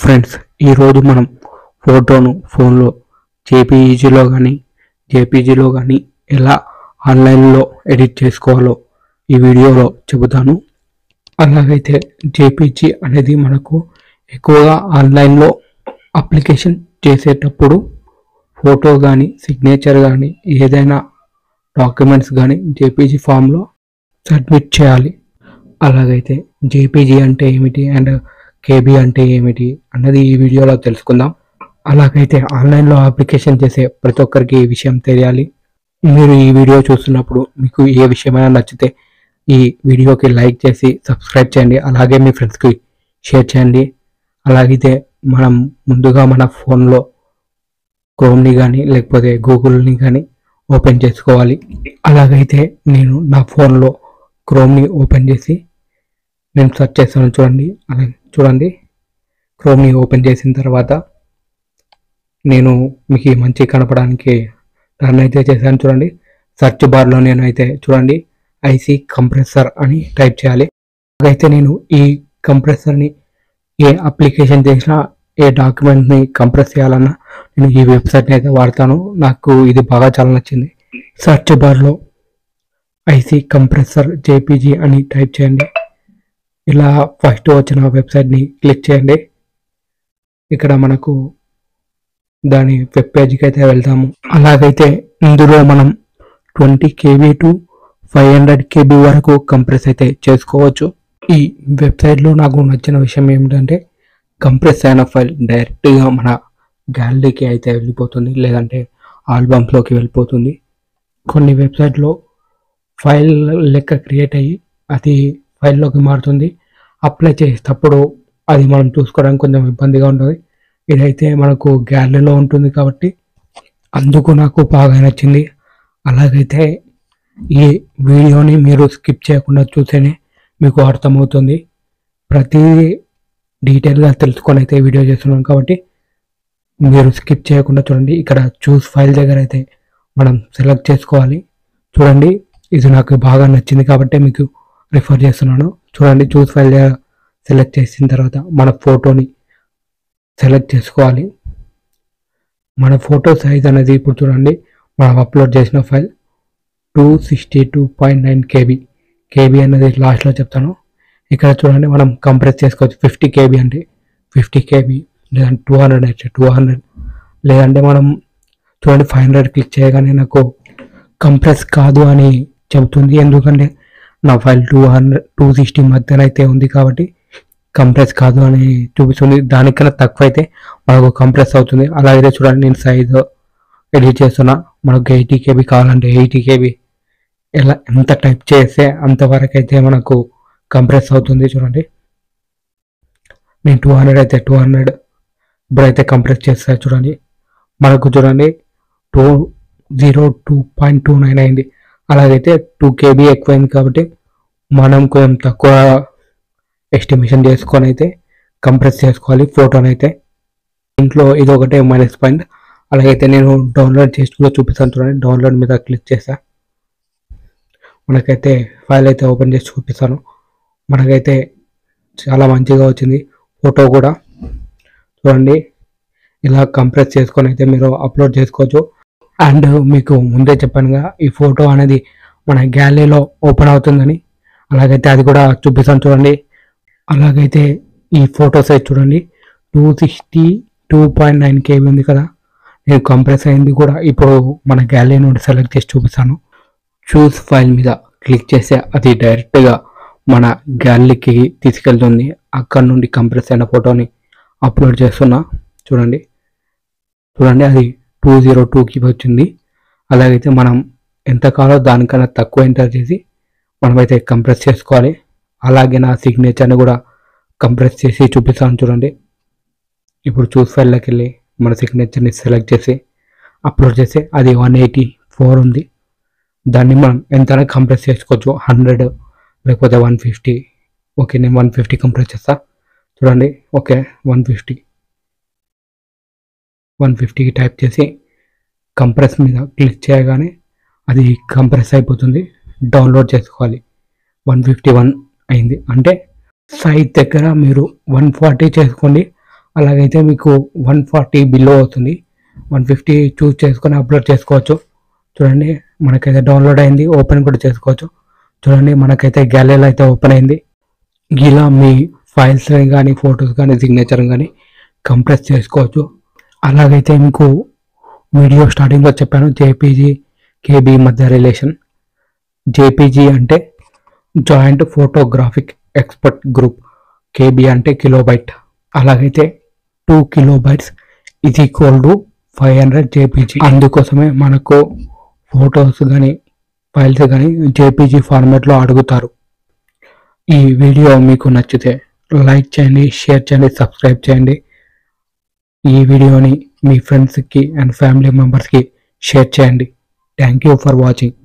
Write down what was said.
Friends, ఈరోజు మనం ఫోటోను ఫోన్లో జేపీజీలో కానీ ఎలా ఆన్లైన్లో ఎడిట్ చేసుకోవాలో ఈ వీడియోలో చెబుతాను. అలాగైతే జేపీజీ అనేది మనకు ఎక్కువగా ఆన్లైన్లో అప్లికేషన్ చేసేటప్పుడు ఫోటో కానీ సిగ్నేచర్ కానీ ఏదైనా డాక్యుమెంట్స్ కానీ జేపీజీ ఫామ్లో సబ్మిట్ చేయాలి. అలాగైతే జేపీజీ అంటే ఏమిటి అండ్ కేబీ అంటే ఏమిటి అన్నది ఈ వీడియోలో తెలుసుకుందాం. అలాగైతే ఆన్లైన్లో అప్లికేషన్ చేసే ప్రతి ఒక్కరికి ఈ విషయం తెలియాలి. మీరు ఈ వీడియో చూస్తున్నప్పుడు మీకు ఏ విషయమైనా నచ్చితే ఈ వీడియోకి లైక్ చేసి సబ్స్క్రైబ్ చేయండి. అలాగే మీ ఫ్రెండ్స్కి షేర్ చేయండి. అలాగైతే మనం ముందుగా మన ఫోన్లో క్రోమ్ని కానీ లేకపోతే గూగుల్ని కానీ ఓపెన్ చేసుకోవాలి. అలాగైతే నేను నా ఫోన్లో క్రోమ్ని ఓపెన్ చేసి నేను సెర్చ్ చేస్తాను. చూడండి క్రోమ్ని ఓపెన్ చేసిన తర్వాత నేను మీకు మంచి కనపడానికి రన్ అయితే చేశాను. చూడండి సెర్చ్ బార్లో నేనైతే చూడండి ఐసీ కంప్రెసర్ అని టైప్ చేయాలి. అలాగైతే నేను ఈ కంప్రెసర్ని ఏ అప్లికేషన్ చేసినా ఏ డాక్యుమెంట్ని కంప్రెస్ చేయాలన్నా నేను ఈ వెబ్సైట్ని అయితే వాడతాను. నాకు ఇది బాగా చాలా నచ్చింది. సెర్చ్ బార్లో ఐసీ కంప్రెసర్ జేపీజీ అని టైప్ చేయండి. ఇలా ఫస్ట్ వచ్చిన వెబ్సైట్ని క్లిక్ చేయండి. ఇక్కడ మనకు దాని వెబ్ పేజ్కి అయితే వెళ్తాము. అలాగైతే ఇందులో మనం 20 KB టు 500 KB వరకు కంప్రెస్ అయితే చేసుకోవచ్చు. ఈ వెబ్సైట్లో నాకు నచ్చిన విషయం ఏమిటంటే కంప్రెస్ అయిన ఫైల్ డైరెక్ట్గా మన గ్యాలరీకి అయితే వెళ్ళిపోతుంది, లేదంటే ఆల్బమ్స్లోకి వెళ్ళిపోతుంది. కొన్ని వెబ్సైట్లో ఫైల్ లెక్క క్రియేట్ అయ్యి అది ఫైల్లోకి మారుతుంది. అప్లై చేసేటప్పుడు అది మనం చూసుకోవడానికి కొంచెం ఇబ్బందిగా ఉంటుంది. ఇదైతే మనకు గ్యాలరీలో ఉంటుంది కాబట్టి అందుకు నాకు బాగా నచ్చింది. అలాగైతే ఈ వీడియోని మీరు స్కిప్ చేయకుండా చూస్తేనే మీకు అర్థమవుతుంది. ప్రతిదీ డీటెయిల్గా తెలుసుకొని అయితే వీడియో చేస్తున్నాను కాబట్టి మీరు స్కిప్ చేయకుండా చూడండి. ఇక్కడ చూస్ ఫైల్ దగ్గర అయితే మనం సెలెక్ట్ చేసుకోవాలి. చూడండి ఇది నాకు బాగా నచ్చింది కాబట్టి మీకు రిఫర్ చేస్తున్నాను. చూడండి చూస్ ఫైల్ దగ్గర సెలెక్ట్ చేసిన తర్వాత మన ఫోటోని సెలెక్ట్ చేసుకోవాలి. మన ఫోటో సైజ్ అనేది ఇప్పుడు చూడండి మనం అప్లోడ్ చేసిన ఫైల్ 262.9 KB అనేది లాస్ట్లో చెప్తాను. ఇక్కడ చూడండి మనం కంప్రెస్ చేసుకోవచ్చు. 50 KB అంటే 50 KB, లేదంటే 200 అయితే 200, లేదంటే మనం చూడండి 500 క్లిక్ చేయగానే నాకు కంప్రెస్ కాదు అని చెబుతుంది. ఎందుకంటే నా ఫైల్ 260 మధ్యన అయితే ఉంది కాబట్టి కంప్రెస్ కాదు అని చూపిస్తుంది. దానికన్నా తక్కువ అయితే మనకు కంప్రెస్ అవుతుంది. అలాగే చూడండి నేను సైజు ఎడిట్ చేస్తున్నా. మనకు 80 KB కావాలంటే 80 KB ఎలా ఎంత టైప్ చేస్తే అంతవరకు అయితే మనకు కంప్రెస్ అవుతుంది. చూడండి నేను 200 అయితే 200 ఇప్పుడైతే కంప్రెస్ చేస్తా. చూడండి మనకు చూడండి 202.29 అయింది. అలాగైతే 2 KB ఎక్కువైంది కాబట్టి మనం కొంచెం తక్కువ ఎస్టిమేషన్ చేసుకొని అయితే కంప్రెస్ చేసుకోవాలి ఫోటోని అయితే. ఇంట్లో ఇది ఒకటే మైనస్ పాయింట్. అలాగైతే నేను డౌన్లోడ్ చేసి కూడా చూపిస్తాను. చూడండి డౌన్లోడ్ మీద క్లిక్ చేస్తా. మనకైతే ఫైల్ అయితే ఓపెన్ చేసి చూపిస్తాను. మనకైతే చాలా మంచిగా వచ్చింది ఫోటో కూడా. చూడండి ఇలా కంప్రెస్ చేసుకొని అయితే మీరు అప్లోడ్ చేసుకోవచ్చు. అండ్ మీకు ముందే చెప్పానుగా ఈ ఫోటో అనేది మన గ్యాలరీలో ఓపెన్ అవుతుందని. అలాగైతే అది కూడా చూపిస్తాను చూడండి. అలాగైతే ఈ ఫోటో సైజ్ చూడండి 262.9 KB ఉంది కదా. నేను కంప్రెస్ అయింది కూడా ఇప్పుడు మన గ్యాలరీ నుండి సెలెక్ట్ చేసి చూపిస్తాను. చూస్ ఫైల్ మీద క్లిక్ చేస్తే అది డైరెక్ట్గా మన గ్యాలరీకి తీసుకెళ్తుంది. అక్కడ నుండి కంప్రెస్ అయిన ఫోటోని అప్లోడ్ చేస్తున్నా. చూడండి అది 202కి వచ్చింది. అలాగైతే మనం ఎంత కావాలో దానికన్నా తక్కువ ఎంటర్ చేసి మనమైతే కంప్రెస్ చేసుకోవాలి. అలాగే నా సిగ్నేచర్ని కూడా కంప్రెస్ చేసి చూపిస్తాను. చూడండి ఇప్పుడు చూస్ ఫైల్లోకి వెళ్ళి మన సిగ్నేచర్ని సెలెక్ట్ చేసి అప్లోడ్ చేసి అది 184 ఉంది. దాన్ని మనం ఎంతైనా కంప్రెస్ చేసుకోవచ్చు. 100 లేకపోతే 150. ఓకే నేను 150 కంప్రెస్ చేస్తా. చూడండి ఓకే 150కి టైప్ చేసి కంప్రెస్ మీద క్లిక్ చేయగానే అది కంప్రెస్ అయిపోతుంది. డౌన్లోడ్ చేసుకోవాలి. 151 అయింది. అంటే సైజ్ దగ్గర మీరు 140 చేసుకోండి. అలాగైతే మీకు 140 బిలో అవుతుంది. 150 చూస్ చేసుకొని అప్లోడ్ చేసుకోవచ్చు. చూడండి మనకైతే డౌన్లోడ్ అయింది, ఓపెన్ కూడా చేసుకోవచ్చు. చూడండి మనకైతే గ్యాలరీలో అయితే ఓపెన్ అయింది. ఇలా మీ ఫైల్స్ కానీ ఫొటోస్ కానీ సిగ్నేచర్ కానీ కంప్రెస్ చేసుకోవచ్చు. అలాగైతే మీకు వీడియో స్టార్టింగ్లో చెప్పాను జేపీజీ కేబీ మధ్య రిలేషన్. జేపీజీ అంటే joint photographic expert group, KB అంటే కిలోబైట్. అలాగైతే 2 kilobytes is equal to 500 JPG. అందుకోసమే మనకు ఫొటోస్ కానీ ఫైల్స్ కానీ జేపీజీ ఫార్మాట్లో అడుగుతారు. ఈ వీడియో మీకు నచ్చితే లైక్ చేయండి, షేర్ చేయండి, సబ్స్క్రైబ్ చేయండి. ఈ వీడియోని మీ ఫ్రెండ్స్కి అండ్ ఫ్యామిలీ మెంబర్స్కి షేర్ చేయండి. Thank you for watching.